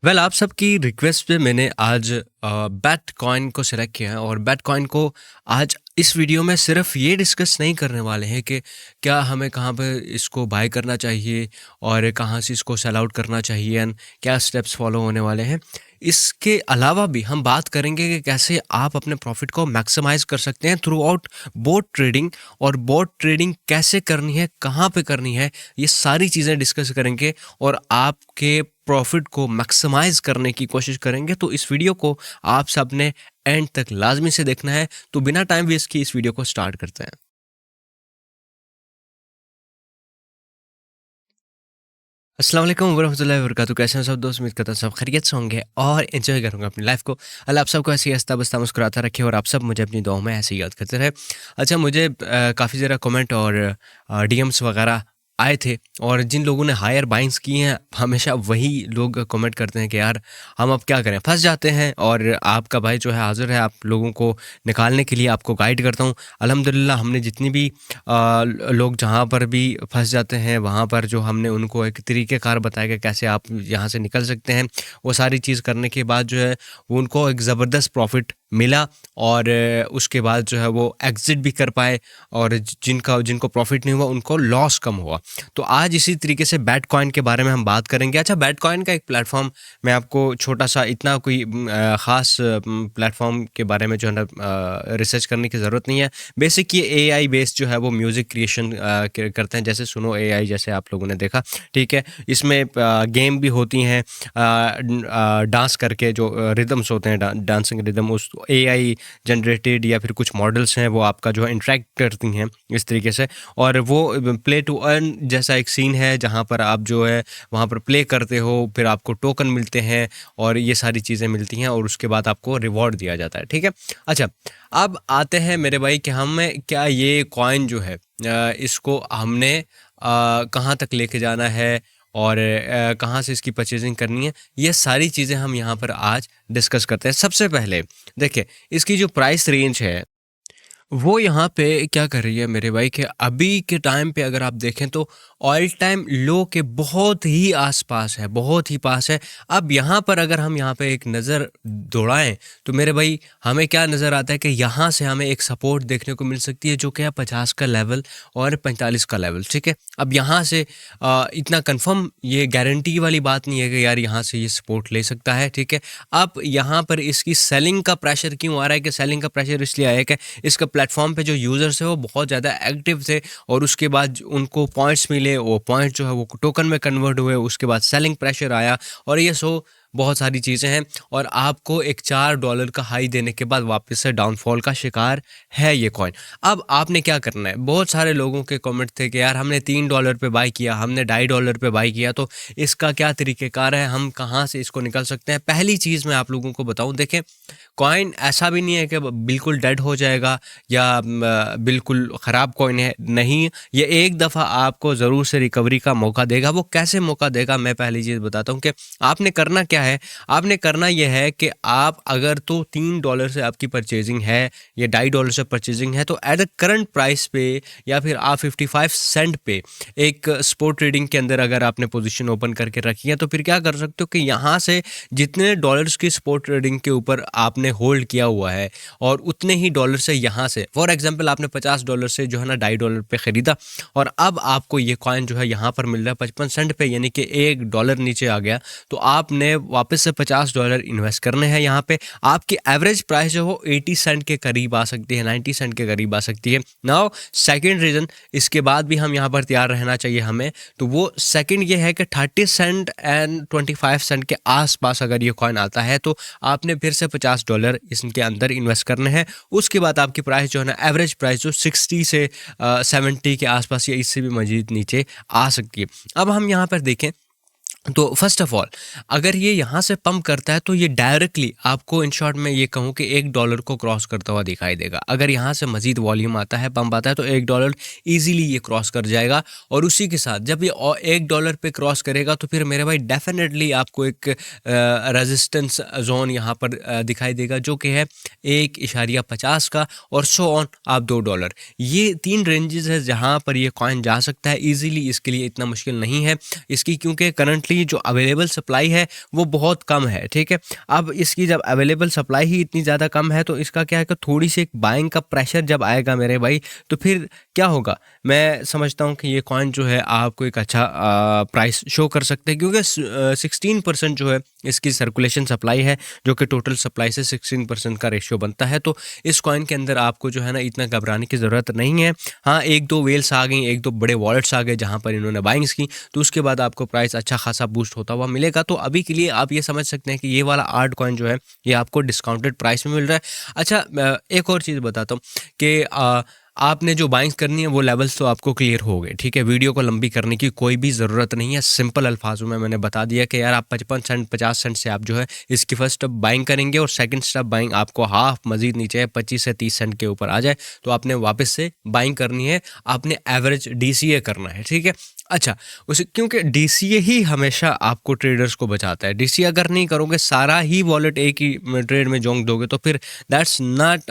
आप सबकी रिक्वेस्ट पे मैंने आज बैट कॉइन को सिलेक्ट किया है और बैट कॉइन को आज इस वीडियो में सिर्फ ये डिस्कस नहीं करने वाले हैं कि क्या हमें कहाँ पे इसको बाय करना चाहिए और कहाँ से इसको सेल आउट करना चाहिए एंड क्या स्टेप्स फॉलो होने वाले हैं। इसके अलावा भी हम बात करेंगे कि कैसे आप अपने प्रॉफिट को मैक्सिमाइज कर सकते हैं थ्रू आउट बोट ट्रेडिंग, और बोट ट्रेडिंग कैसे करनी है, कहाँ पे करनी है, ये सारी चीज़ें डिस्कस करेंगे और आपके प्रॉफिट को मैक्सिमाइज करने की कोशिश करेंगे। तो इस वीडियो को आप सबने एंड तक लाजमी से देखना है। तो बिना टाइम वेस्ट किए इस वीडियो को स्टार्ट करते हैं। अस्सलाम वालेकुम वरहमतुल्लाहि वबरकातुहू। कैसे हैं सब दोस्त? उम्मीद करता हूं सब खैरियत से होंगे और एंजॉय करूंगा अपनी लाइफ को। अल्लाह आप सबको ऐसे ही हंसता बसता मुस्कुराता रखे और आप सब मुझे अपनी दुआओं में ऐसे ही याद करते रहे। अच्छा, मुझे काफ़ी ज़रा कमेंट और डीएम्स वगैरह आए थे, और जिन लोगों ने हायर बाइंग्स की हैं हमेशा वही लोग कमेंट करते हैं कि यार हम अब क्या करें, फंस जाते हैं। और आपका भाई जो है हाजिर है आप लोगों को निकालने के लिए, आपको गाइड करता हूँ। अल्हम्दुलिल्लाह हमने जितनी भी लोग जहाँ पर भी फंस जाते हैं वहाँ पर जो हमने उनको एक तरीक़ेकार बताया कि कैसे आप यहाँ से निकल सकते हैं, वो सारी चीज़ करने के बाद जो है वो उनको एक ज़बरदस्त प्रॉफिट मिला। और उसके बाद जो है वो एग्ज़िट भी कर पाए, और जिनको प्रॉफिट नहीं हुआ उनको लॉस कम हुआ। तो आज इसी तरीके से बैट कॉइन के बारे में हम बात करेंगे। अच्छा, बैट कॉइन का एक प्लेटफॉर्म मैं आपको छोटा सा, इतना कोई ख़ास प्लेटफॉर्म के बारे में जो है ना रिसर्च करने की ज़रूरत नहीं है। बेसिक ये एआई बेस्ड जो है वो म्यूज़िक क्रिएशन करते हैं, जैसे सुनो एआई जैसे आप लोगों ने देखा, ठीक है। इसमें गेम भी होती हैं, डांस करके जो रिदम्स होते हैं, डांसिंग रिदम, उस एआई जनरेटेड या फिर कुछ मॉडल्स हैं वो आपका जो है इंटरेक्ट करती हैं इस तरीके से। और वो प्ले टू अर्न जैसा एक सीन है जहाँ पर आप जो है वहाँ पर प्ले करते हो, फिर आपको टोकन मिलते हैं और ये सारी चीज़ें मिलती हैं, और उसके बाद आपको रिवॉर्ड दिया जाता है, ठीक है। अच्छा, अब आते हैं मेरे भाई कि हमें क्या ये कॉइन जो है इसको हमने कहाँ तक लेके जाना है और कहाँ से इसकी परचेजिंग करनी है, ये सारी चीज़ें हम यहाँ पर आज डिस्कस करते हैं। सबसे पहले देखिए, इसकी जो प्राइस रेंज है वो यहाँ पे क्या कर रही है मेरे भाई, कि अभी के टाइम पे अगर आप देखें तो ऑल टाइम लो के बहुत ही आसपास है, बहुत ही पास है। अब यहाँ पर अगर हम यहाँ पे एक नज़र दौड़ाएं तो मेरे भाई हमें क्या नज़र आता है कि यहाँ से हमें एक सपोर्ट देखने को मिल सकती है, जो कि है 50 का लेवल और 45 का लेवल, ठीक है। अब यहाँ से इतना कंफर्म ये गारंटी वाली बात नहीं है कि यार यहाँ से ये सपोर्ट ले सकता है, ठीक है। अब यहाँ पर इसकी सेलिंग का प्रेशर क्यों आ रहा है? कि सेलिंग का प्रेशर इसलिए आया है कि इसका प्लेटफॉर्म पे जो यूज़र्स है वो बहुत ज़्यादा एक्टिव थे, और उसके बाद उनको पॉइंट्स मिले, वो पॉइंट जो है वो टोकन में कन्वर्ट हुए, उसके बाद सेलिंग प्रेशर आया, और ये बहुत सारी चीज़ें हैं। और आपको एक $4 का हाई देने के बाद वापस से डाउनफॉल का शिकार है ये कॉइन। अब आपने क्या करना है? बहुत सारे लोगों के कमेंट थे कि यार हमने $3 पे बाय किया, हमने $2.5 पे बाय किया, तो इसका क्या तरीक़ेकार है, हम कहाँ से इसको निकल सकते हैं? पहली चीज़ मैं आप लोगों को बताऊँ, देखें कॉइन ऐसा भी नहीं है कि बिल्कुल डेड हो जाएगा या बिल्कुल ख़राब कॉइन है, नहीं। ये एक दफ़ा आपको ज़रूर से रिकवरी का मौका देगा। वो कैसे मौका देगा, मैं पहली चीज़ बताता हूँ कि आपने करना क्या है। आपने करना यह है कि आप अगर तो $3 से आपकी परचेजिंग है या $2.5 से परचेजिंग है, तो एट द करंट प्राइस पे या फिर आप 55 सेंट पे एक स्पॉट ट्रेडिंग के अंदर अगर आपने पोजीशन ओपन करके रखी है, तो फिर क्या कर सकते हो कि यहाँ से जितने डॉलर्स की स्पॉट ट्रेडिंग के ऊपर आपने होल्ड किया हुआ है, और उतने ही डॉलर से यहाँ से, फॉर एग्जांपल आपने $50 से जो है ना $2.5 पे ख़रीदा, और अब आपको ये कॉइन जो है यहाँ पर मिल रहा है 55 सेंट पे, यानी कि $1 नीचे आ गया, तो आपने वापस से $50 इन्वेस्ट करने हैं यहाँ पे। आपकी एवरेज प्राइस जो है वो 80 सेंट के करीब आ सकती है, 90 सेंट के करीब आ सकती है। नाउ सेकंड रीज़न, इसके बाद भी हम यहाँ पर तैयार रहना चाहिए हमें, तो वो सेकंड ये है कि 30 सेंट एंड 25 सेंट के आसपास अगर ये कॉइन आता है, तो आपने फिर से $50 इसके अंदर इन्वेस्ट करने हैं। उसके बाद आपकी प्राइस जो है ना, एवरेज प्राइस जो 60 से 70 के आसपास या इससे भी मज़ीद नीचे आ सकती है। अब हम यहाँ पर देखें तो फर्स्ट ऑफ ऑल, अगर ये यहाँ से पंप करता है तो ये डायरेक्टली आपको, इन शॉर्ट में ये कहूँ कि $1 को क्रॉस करता हुआ दिखाई देगा। अगर यहाँ से मज़ीद वॉल्यूम आता है, पंप आता है, तो $1 ईजिली ये क्रॉस कर जाएगा। और उसी के साथ जब ये $1 पे क्रॉस करेगा, तो फिर मेरे भाई डेफिनेटली आपको एक रेजिस्टेंस जोन यहाँ पर दिखाई देगा, जो कि है 1.50 का, और सो ऑन आप $2। ये 3 रेंजेस है जहाँ पर ये कॉइन जा सकता है ईजिली। इसके लिए इतना मुश्किल नहीं है इसकी, क्योंकि करंटली करंटली जो अवेलेबल सप्लाई है वो बहुत कम है, ठीक है। अब इसकी जब अवेलेबल सप्लाई ही इतनी ज़्यादा कम है तो इसका क्या है कि थोड़ी सी एक बाइंग का प्रेशर जब आएगा मेरे भाई, तो फिर क्या होगा, मैं समझता हूँ कि ये कॉइन जो है आपको एक अच्छा प्राइस शो कर सकते हैं, क्योंकि 16% जो है इसकी सर्कुलेशन सप्लाई है, जो कि टोटल सप्लाई से 16% का रेशियो बनता है। तो इस कॉइन के अंदर आपको जो है ना इतना घबराने की ज़रूरत नहीं है। हाँ, एक दो वेल्स आ गई, एक दो बड़े वॉलेट्स आ गए जहाँ पर इन्होंने बाइंग्स की, तो उसके बाद आपको प्राइस अच्छा खासा बूस्ट होता हुआ मिलेगा। तो अभी के लिए आप ये समझ सकते हैं कि ये वाला आर्ट कॉइन जो है ये आपको डिस्काउंटेड प्राइस में मिल रहा है। अच्छा, एक और चीज़ बताता हूँ कि आपने जो बाइंग्स करनी है वो लेवल्स तो आपको क्लियर हो गए, ठीक है। वीडियो को लंबी करने की कोई भी ज़रूरत नहीं है, सिंपल अल्फाजों में मैंने बता दिया कि यार आप 55 सेंट 50 सेंट से आप जो है इसकी फर्स्ट स्टेप बाइंग करेंगे और सेकंड स्टेप बाइंग आपको हाफ मजीद नीचे 25 से 30 सेंट के ऊपर आ जाए तो आपने वापस से बाइंग करनी है, आपने एवरेज डीसीए करना है, ठीक है। अच्छा, उसे क्योंकि डीसीए ही हमेशा आपको ट्रेडर्स को बचाता है। डीसीए अगर नहीं करोगे, सारा ही वॉलेट एक ही ट्रेड में जोंक दोगे तो फिर दैट्स नॉट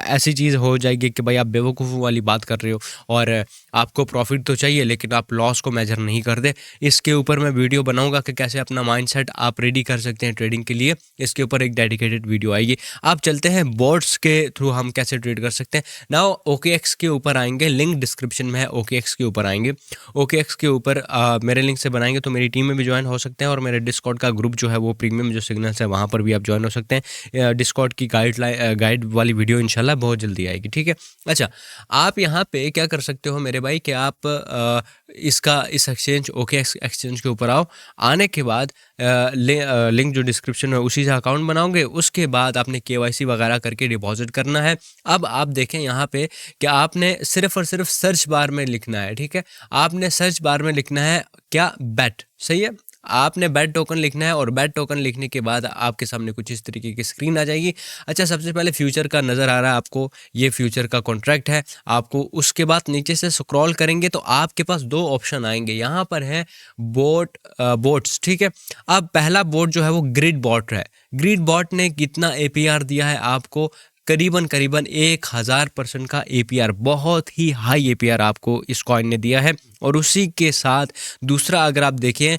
ऐसी चीज़ हो जाएगी कि भाई आप बेवकूफ़ों वाली बात कर रहे हो और आपको प्रॉफिट तो चाहिए लेकिन आप लॉस को मेजर नहीं कर दे। इसके ऊपर मैं वीडियो बनाऊंगा कि कैसे अपना माइंडसेट आप रेडी कर सकते हैं ट्रेडिंग के लिए, इसके ऊपर एक डेडिकेटेड वीडियो आएगी। आप चलते हैं बोट्स के थ्रू हम कैसे ट्रेड कर सकते हैं। नाउ OKX के ऊपर आएंगे, लिंक डिस्क्रिप्शन में है, OKX के ऊपर आएंगे। OKX के ऊपर मेरे लिंक से बनाएंगे तो मेरी टीम में भी ज्वाइन हो सकते हैं और मेरे डिस्कॉर्ड का ग्रुप जो है वो प्रीमियम जो सिग्नल्स है वहाँ पर भी आप ज्वाइन हो सकते हैं। डिस्कॉर्ड की गाइड वाली वीडियो इंशाल्लाह बहुत जल्दी आएगी, ठीक है। अच्छा, आप यहाँ पे क्या कर सकते हो मेरे भाई कि आप इस एक्सचेंज OKX एक्सचेंज के ऊपर आओ, आने के बाद लिंक जो डिस्क्रिप्शन है उसी से अकाउंट बनाओगे, उसके बाद आपने KYC वगैरह करके डिपॉजिट करना है। अब आप देखें यहाँ पे कि आपने सिर्फ और सिर्फ सर्च बार में लिखना है, ठीक है। आपने सर्च बार में लिखना है क्या, बैट, सही है। आपने बैट टोकन लिखना है और बैट टोकन लिखने के बाद आपके सामने कुछ इस तरीके की स्क्रीन आ जाएगी। अच्छा, सबसे पहले फ्यूचर का नज़र आ रहा है आपको, ये फ्यूचर का कॉन्ट्रैक्ट है आपको। उसके बाद नीचे से स्क्रॉल करेंगे तो आपके पास दो ऑप्शन आएंगे, यहाँ पर है बोट्स, ठीक है। अब पहला बोट जो है वो ग्रिड बॉट है। ग्रिड बॉट ने कितना APR दिया है आपको, करीबन 1000% का APR, बहुत ही हाई APR आपको इस कॉइन ने दिया है। और उसी के साथ दूसरा अगर आप देखें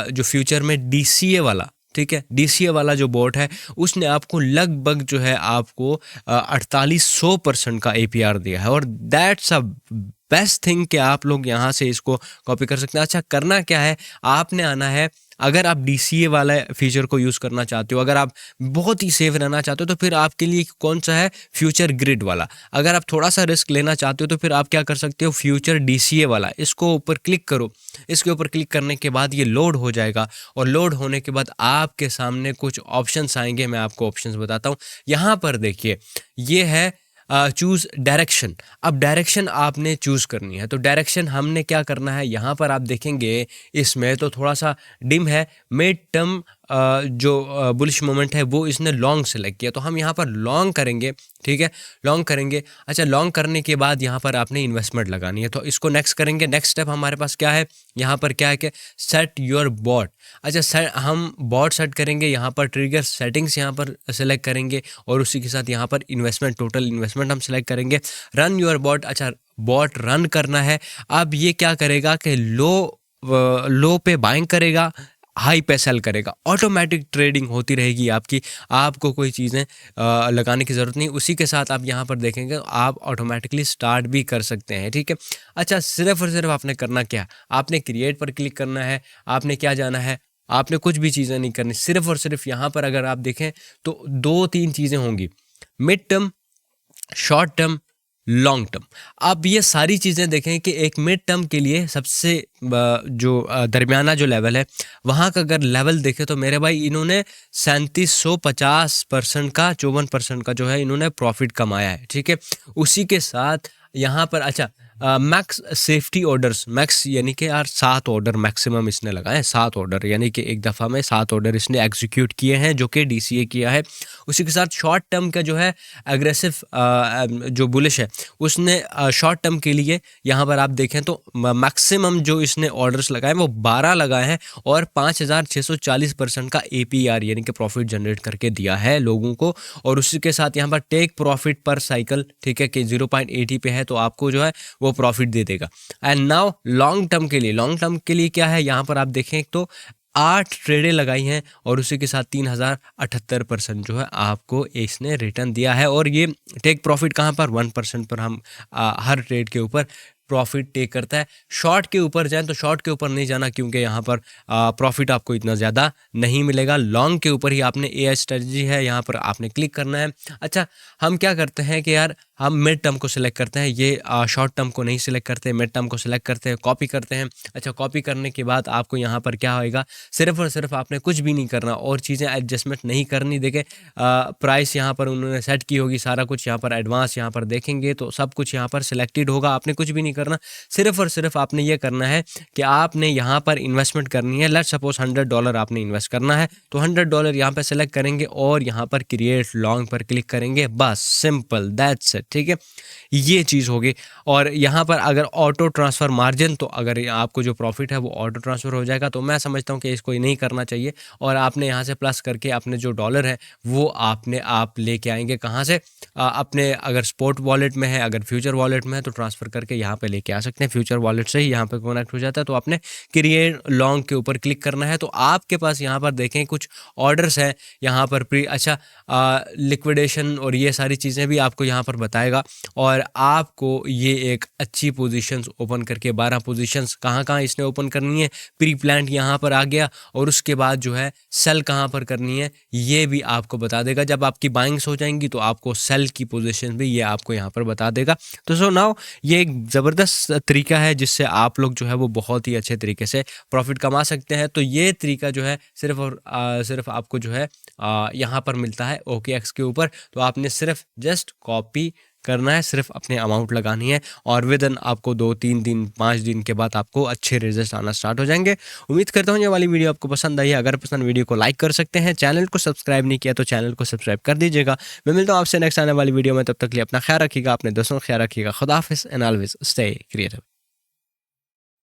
जो फ्यूचर में DCA वाला, ठीक है, DCA वाला जो बोट है उसने आपको लगभग जो है आपको 4800% का APR दिया है। और दैट्स अ बेस्ट थिंग कि आप लोग यहाँ से इसको कॉपी कर सकते हैं। अच्छा, करना क्या है, आपने आना है, अगर आप DCA वाला फीचर को यूज़ करना चाहते हो, अगर आप बहुत ही सेफ रहना चाहते हो तो फिर आपके लिए कौन सा है, फ्यूचर ग्रिड वाला। अगर आप थोड़ा सा रिस्क लेना चाहते हो तो फिर आप क्या कर सकते हो, फ्यूचर DCA वाला, इसको ऊपर क्लिक करो। इसके ऊपर क्लिक करने के बाद ये लोड हो जाएगा और लोड होने के बाद आपके सामने कुछ ऑप्शंस आएंगे। मैं आपको ऑप्शंस बताता हूँ। यहाँ पर देखिए, ये है चूज़ डायरेक्शन। अब डायरेक्शन आपने चूज़ करनी है, तो डायरेक्शन हमने क्या करना है, यहाँ पर आप देखेंगे इसमें तो थोड़ा सा डिम है। मिड टर्म जो बुलिश मोमेंट है वो इसने लॉन्ग सेलेक्ट किया, तो हम यहाँ पर लॉन्ग करेंगे, ठीक है, लॉन्ग करेंगे। अच्छा, लॉन्ग करने के बाद यहाँ पर आपने इन्वेस्टमेंट लगानी है, तो इसको नेक्स्ट करेंगे। नेक्स्ट स्टेप हमारे पास क्या है, यहाँ पर क्या है कि सेट योर बॉट। अच्छा, हम बॉट सेट करेंगे, यहाँ पर ट्रिगर सेटिंग्स यहाँ पर सेलेक्ट करेंगे और उसी के साथ यहाँ पर इन्वेस्टमेंट, टोटल इन्वेस्टमेंट हम सेलेक्ट करेंगे। Run your bot. अच्छा, बॉट रन करना है। अब ये क्या करेगा कि लो पे बाइंग करेगा, हाई पे सेल करेगा, ऑटोमेटिक ट्रेडिंग होती रहेगी आपकी, आपको कोई चीज़ें लगाने की ज़रूरत नहीं। उसी के साथ आप यहाँ पर देखेंगे आप ऑटोमेटिकली स्टार्ट भी कर सकते हैं, ठीक है। अच्छा, सिर्फ और सिर्फ आपने करना क्या, आपने क्रिएट पर क्लिक करना है। आपने क्या जाना है, आपने कुछ भी चीज़ें नहीं करनी, सिर्फ और सिर्फ यहाँ पर अगर आप देखें तो 2-3 चीज़ें होंगी, mid term, short term, long term. अब ये सारी चीज़ें देखें कि एक मिड टर्म के लिए सबसे जो दरमियाना जो लेवल है वहाँ का अगर लेवल देखें तो मेरे भाई इन्होंने 3750% का 54% का जो है इन्होंने प्रॉफिट कमाया है, ठीक है। उसी के साथ यहाँ पर अच्छा मैक्स सेफ्टी ऑर्डर्स, मैक्स यानी कि यार 7 ऑर्डर मैक्सिमम इसने लगाए हैं, 7 ऑर्डर यानी कि एक दफ़ा में 7 ऑर्डर इसने एग्जीक्यूट किए हैं जो कि DCA किया है। उसी के साथ शॉर्ट टर्म का जो है एग्रेसिव जो बुलिश है उसने शॉर्ट टर्म के लिए यहाँ पर आप देखें तो मैक्सिमम जो इसने ऑर्डर्स लगाए वो 12 लगाए हैं और 5640% का APR यानी कि प्रॉफिट जनरेट करके दिया है लोगों को। और उसी के साथ यहाँ पर टेक प्रॉफिट पर साइकिल, ठीक है, कि 0.80 पे है तो आपको जो है वो प्रॉफिट दे देगा। एंड नाउ लॉन्ग टर्म के लिए क्या है, यहाँ पर आप देखें तो 8 ट्रेडें लगाई हैं और उसी के साथ 3078% जो है आपको इसने रिटर्न दिया है। और ये टेक प्रॉफिट कहाँ पर, 1% पर हम हर ट्रेड के ऊपर प्रॉफिट टेक करता है। शॉर्ट के ऊपर जाएं तो शॉर्ट के ऊपर नहीं जाना, क्योंकि यहाँ पर प्रॉफिट आपको इतना ज़्यादा नहीं मिलेगा। लॉन्ग के ऊपर ही आपने AI स्ट्रेटजी है, यहाँ पर आपने क्लिक करना है। अच्छा, हम क्या करते हैं कि यार हम मिड टर्म को सिलेक्ट करते हैं, ये शॉर्ट टर्म को नहीं सिलेक्ट करते, मिड टर्म को सिलेक्ट करते हैं, कॉपी करते हैं। अच्छा, कॉपी करने के बाद आपको यहाँ पर क्या होएगा, सिर्फ और सिर्फ आपने कुछ भी नहीं करना और चीज़ें एडजस्टमेंट नहीं करनी। देखें प्राइस यहाँ पर उन्होंने सेट की होगी, सारा कुछ यहाँ पर एडवांस यहाँ पर देखेंगे तो सब कुछ यहाँ पर सिलेक्टेड होगा। आपने कुछ भी नहीं करना, सिर्फ और सिर्फ आपने ये करना है कि आपने यहाँ पर इन्वेस्टमेंट करनी है। लेट्स सपोज $100 आपने इन्वेस्ट करना है, तो $100 यहाँ पर सेलेक्ट करेंगे और यहाँ पर क्रिएट लॉन्ग पर क्लिक करेंगे, बस सिंपल, दैट्स इट। ठीक है, ये चीज़ होगी। और यहाँ पर अगर ऑटो ट्रांसफ़र मार्जिन, तो अगर आपको जो प्रॉफिट है वो ऑटो ट्रांसफ़र हो जाएगा, तो मैं समझता हूँ कि इसको नहीं करना चाहिए। और आपने यहाँ से प्लस करके अपने जो डॉलर है वो आप लेके आएंगे कहाँ से, अपने अगर स्पॉट वॉलेट में है, अगर फ्यूचर वॉलेट में है तो ट्रांसफ़र करके यहाँ पे लेके आ सकते हैं। फ्यूचर वॉलेट से ही यहाँ पे कनेक्ट हो जाता है। तो आपने क्रिएट लॉन्ग के ऊपर क्लिक करना है। तो आपके पास यहाँ पर देखें कुछ ऑर्डर्स हैं यहाँ पर लिक्विडेशन और ये सारी चीज़ें भी आपको यहाँ पर बताएगा। और आपको ये एक अच्छी पोजीशंस ओपन करके 12 पोजीशंस कहाँ इसने ओपन करनी है, प्री प्लान्ड यहाँ पर आ गया। और उसके बाद जो है सेल कहाँ पर करनी है ये भी आपको बता देगा। जब आपकी बाइंग्स हो जाएंगी तो आपको सेल की पोजीशन भी ये आपको यहाँ पर बता देगा। तो सो नाउ ये एक ज़बरदस्त तरीका है जिससे आप लोग जो है वो बहुत ही अच्छे तरीके से प्रॉफिट कमा सकते हैं। तो ये तरीका जो है सिर्फ आपको जो है यहाँ पर मिलता है OKX के ऊपर। तो आपने सिर्फ जस्ट कॉपी करना है, सिर्फ अपने अमाउंट लगानी है और विद इन आपको 2-3 दिन 5 दिन के बाद आपको अच्छे रिजल्ट आना स्टार्ट हो जाएंगे। उम्मीद करता हूँ ये वाली वीडियो आपको पसंद आई है। अगर पसंद वीडियो को लाइक कर सकते हैं, चैनल को सब्सक्राइब नहीं किया तो चैनल को सब्सक्राइब कर दीजिएगा। मैं मिलता हूँ आपसे नेक्स्ट आने वाली वीडियो में, तब तक के लिए अपना ख्याल रखिएगा, अपने दोस्तों का ख्याल रखिएगा। खुदा हाफिज़ एंड ऑलवेज स्टे क्रिएटिव।